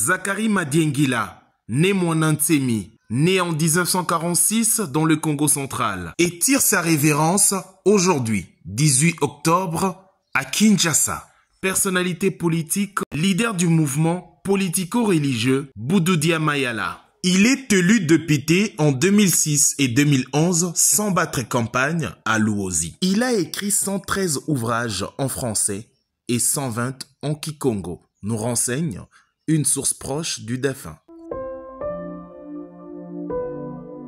Zachary Madiengila, né Mwanantsemi, né en 1946 dans le Congo central, et tire sa révérence aujourd'hui, 18 octobre, à Kinshasa. Personnalité politique, leader du mouvement politico-religieux Boudoudia Mayala. Il est élu député en 2006 et 2011 sans battre campagne à Luozi. Il a écrit 113 ouvrages en français et 120 en kikongo, nous renseigne une source proche du défunt.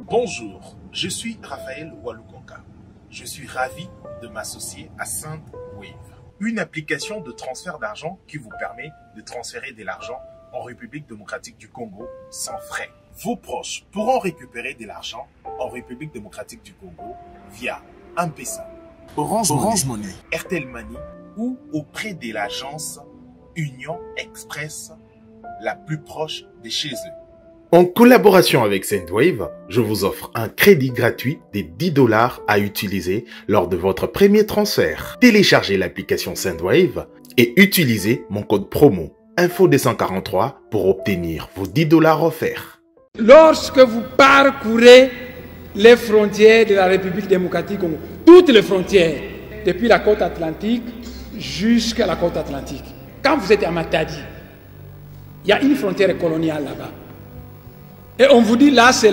Bonjour, je suis Raphaël Walukonga. Je suis ravi de m'associer à Sendwave, une application de transfert d'argent qui vous permet de transférer de l'argent en République démocratique du Congo sans frais. Vos proches pourront récupérer de l'argent en République démocratique du Congo via M-Pesa, Orange Money, Airtel Money ou auprès de l'agence Union Express la plus proche de chez eux. En collaboration avec Sendwave, je vous offre un crédit gratuit de 10 $ à utiliser lors de votre premier transfert. Téléchargez l'application Sendwave et utilisez mon code promo INFO243 pour obtenir vos 10 $ offerts. Lorsque vous parcourez les frontières de la République démocratique Congo, toutes les frontières, depuis la côte atlantique jusqu'à la côte atlantique, quand vous êtes à Matadi, il y a une frontière coloniale là-bas. Et on vous dit là c'est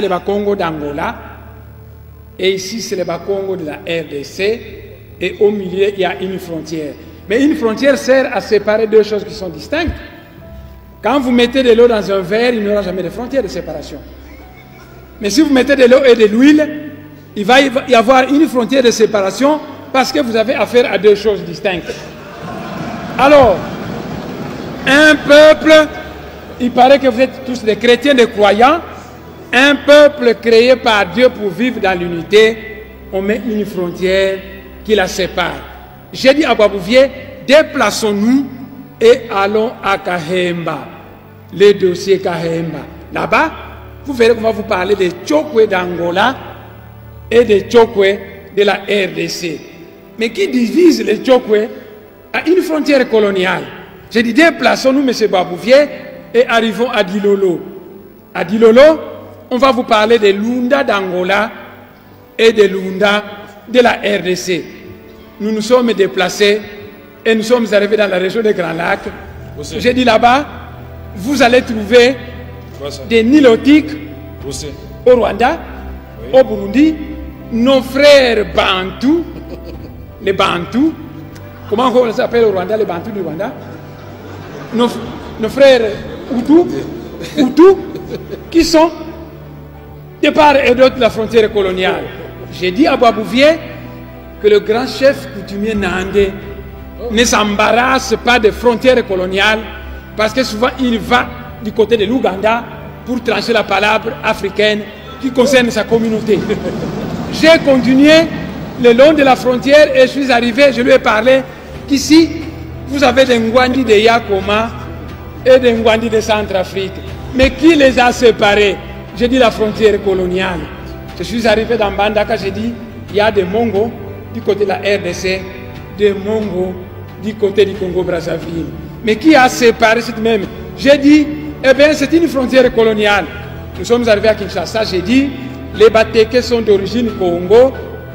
le Bas-Congo d'Angola, et ici c'est le Bas-Congo de la RDC, et au milieu il y a une frontière. Mais une frontière sert à séparer deux choses qui sont distinctes. Quand vous mettez de l'eau dans un verre, il n'y aura jamais de frontière de séparation. Mais si vous mettez de l'eau et de l'huile, il va y avoir une frontière de séparation parce que vous avez affaire à deux choses distinctes. Alors, un peuple, il paraît que vous êtes tous des chrétiens, des croyants, un peuple créé par Dieu pour vivre dans l'unité, on met une frontière qui la sépare. J'ai dit à Babouvier, déplaçons-nous et allons à Kahemba, les dossiers Kahemba. Là-bas, vous verrez qu'on va vous parler des Tchokwe d'Angola et des Tchokwe de la RDC. Mais qui divise les Tchokwe à une frontière coloniale? J'ai dit, déplaçons-nous, M. Babouvier, et arrivons à Dilolo. À Dilolo, on va vous parler des Lunda d'Angola et des Lunda de la RDC. Nous nous sommes déplacés et nous sommes arrivés dans la région des Grands Lacs. J'ai dit là-bas, vous allez trouver des Nilotiques au Rwanda, au Burundi, nos frères Bantous, les Bantous, comment on s'appelle au Rwanda, les Bantous du Rwanda, nos frères Hutus, qui sont de part et d'autre de la frontière coloniale. J'ai dit à Babouvier que le grand chef coutumier Nandé ne s'embarrasse pas des frontières coloniales parce que souvent il va du côté de l'Ouganda pour trancher la palabre africaine qui concerne sa communauté. J'ai continué le long de la frontière et je suis arrivé, je lui ai parlé qu'ici vous avez des Ngwandi de Yakoma et des Ngwandi de Centrafrique. Mais qui les a séparés? J'ai dit la frontière coloniale. Je suis arrivé dans Bandaka, j'ai dit il y a des Mongos du côté de la RDC, des Mongos du côté du Congo-Brazzaville. Mais qui a séparé cette même? J'ai dit, eh bien c'est une frontière coloniale. Nous sommes arrivés à Kinshasa, j'ai dit, les Batékés sont d'origine Congo,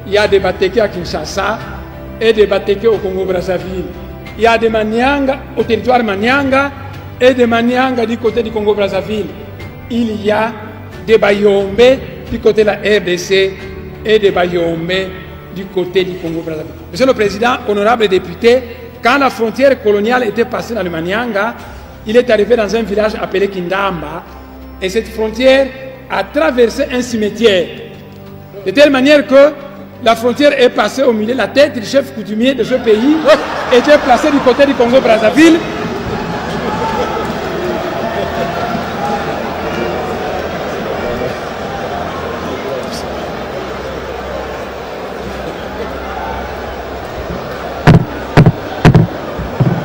il y a des Batékés à Kinshasa et des Batékés au Congo-Brazzaville. Il y a des Manianga au territoire Manianga et des Manianga du côté du Congo-Brazzaville. Il y a des Bayombe du côté de la RDC et des Bayombe du côté du Congo-Brazzaville. Monsieur le Président, honorable député, quand la frontière coloniale était passée dans le Manianga, il est arrivé dans un village appelé Kindamba et cette frontière a traversé un cimetière. De telle manière que la frontière est passée au milieu, la tête du chef coutumier de ce pays était placée du côté du Congo-Brazzaville.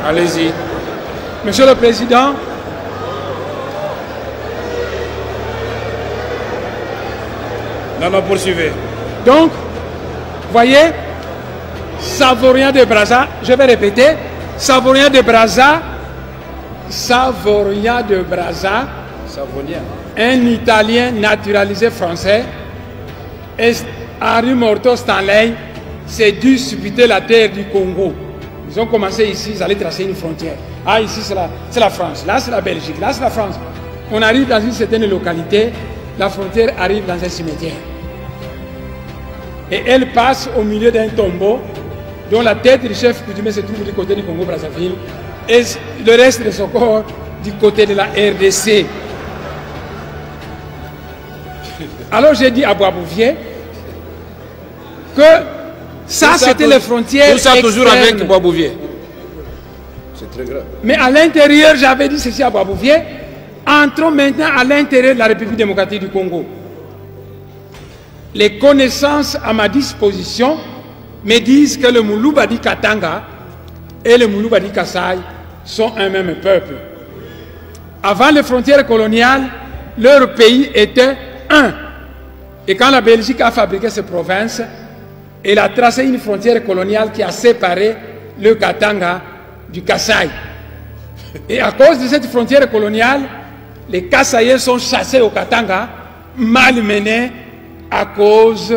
Allez-y. Monsieur le Président, non, poursuivez. Donc, voyez, Savourien de Brazza, je vais répéter, Savourien de Brazza, Savonia de Brazza, un Italien naturalisé français, et Henri Morton Stanley s'est dû disputer la terre du Congo. Ils ont commencé ici, ils allaient tracer une frontière. Ah, ici c'est la France, là c'est la Belgique, là c'est la France. On arrive dans une certaine localité, la frontière arrive dans un cimetière. Et elle passe au milieu d'un tombeau dont la tête du chef coutumier se trouve du côté du Congo-Brazzaville et le reste de son corps du côté de la RDC. Alors j'ai dit à Boisbouvier que ça c'était les frontières. Tout ça externes. toujours avec Boisbouvier. C'est très grave. Mais à l'intérieur, j'avais dit ceci à Boisbouvier, entrons maintenant à l'intérieur de la République démocratique du Congo. Les connaissances à ma disposition me disent que le Moulou-Badi Katanga et le Moulou-Badi Kassai sont un même peuple. Avant les frontières coloniales, leur pays était un. Et quand la Belgique a fabriqué ces provinces, elle a tracé une frontière coloniale qui a séparé le Katanga du Kassai. Et à cause de cette frontière coloniale, les Kassaïens sont chassés au Katanga, malmenés à cause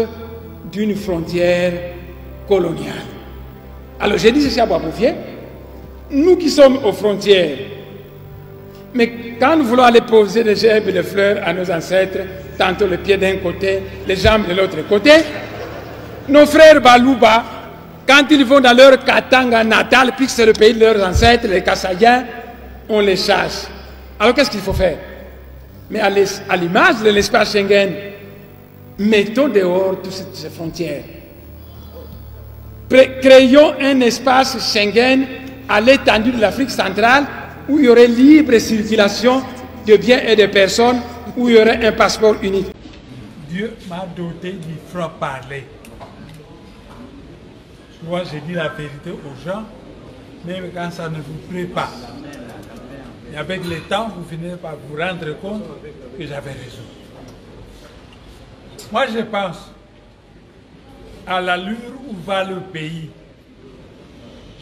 d'une frontière coloniale. Alors j'ai dit ceci à Boisbouvier, nous qui sommes aux frontières, mais quand nous voulons aller poser des gerbes et des fleurs à nos ancêtres, tantôt les pieds d'un côté, les jambes de l'autre côté, nos frères Balouba, quand ils vont dans leur Katanga natal, puisque c'est le pays de leurs ancêtres, les Kassaïens, on les chasse. Alors qu'est-ce qu'il faut faire? Mais à l'image de l'espace Schengen, mettons dehors toutes ces frontières. Créons un espace Schengen à l'étendue de l'Afrique centrale où il y aurait libre circulation de biens et de personnes, où il y aurait un passeport unique. Dieu m'a doté du franc-parler. Moi, j'ai dit la vérité aux gens, même quand ça ne vous plaît pas. Et avec le temps, vous finissez par vous rendre compte que j'avais raison. Moi, je pense à l'allure où va le pays.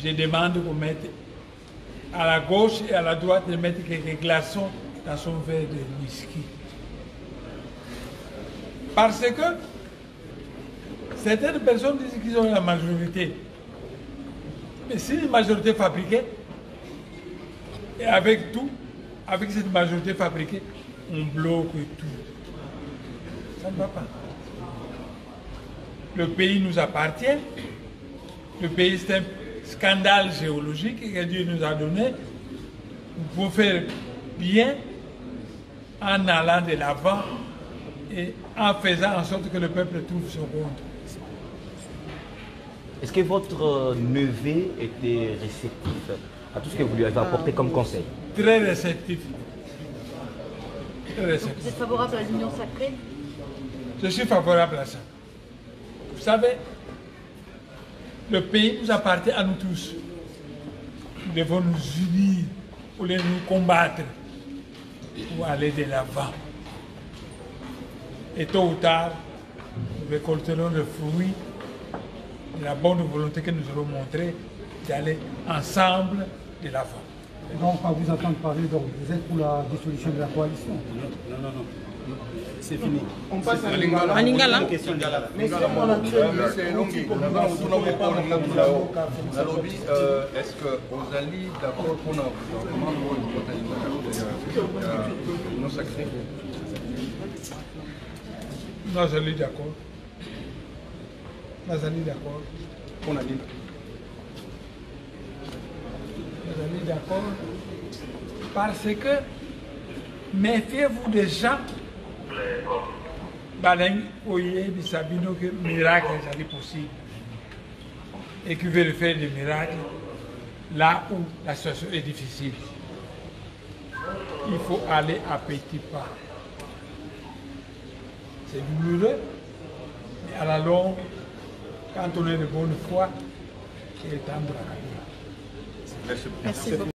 Je demande qu'on mette à la gauche et à la droite de mettre quelques glaçons dans son verre de whisky. Parce que certaines personnes disent qu'ils ont la majorité. Mais si une majorité fabriquée, et avec tout, avec cette majorité fabriquée, on bloque tout. Ça ne va pas. Le pays nous appartient. Le pays, c'est un scandale géologique que Dieu nous a donné. Nous pouvons faire bien en allant de l'avant et en faisant en sorte que le peuple trouve son compte. Est-ce que votre neveu était réceptif à tout ce que vous lui avez apporté comme conseil? Très réceptif. Très réceptif. Vous êtes favorable à l'union sacrée? Je suis favorable à ça. Vous savez, le pays nous appartient à nous tous. Nous devons nous unir pour les nous combattre, pour aller de l'avant. Et tôt ou tard, nous récolterons le fruit de la bonne volonté que nous aurons montré d'aller ensemble de l'avant. Donc, quand vous entendez parler, donc, vous êtes pour la dissolution de la coalition? Non. C'est fini. On passe à Lingala. Lingala. Est-ce que vous allez d'accord pour nous non sacré? Non, je suis d'accord. Non, je suis d'accord. On a dit. Je suis d'accord. Parce que méfiez-vous des gens. Balen Oye dit Sabino que miracle est possible. Et qui veut faire des miracles là où la situation est difficile. Il faut aller à petits pas. C'est douloureux, mais à la longue, quand on est de bonne foi, il est temps de la. Merci beaucoup.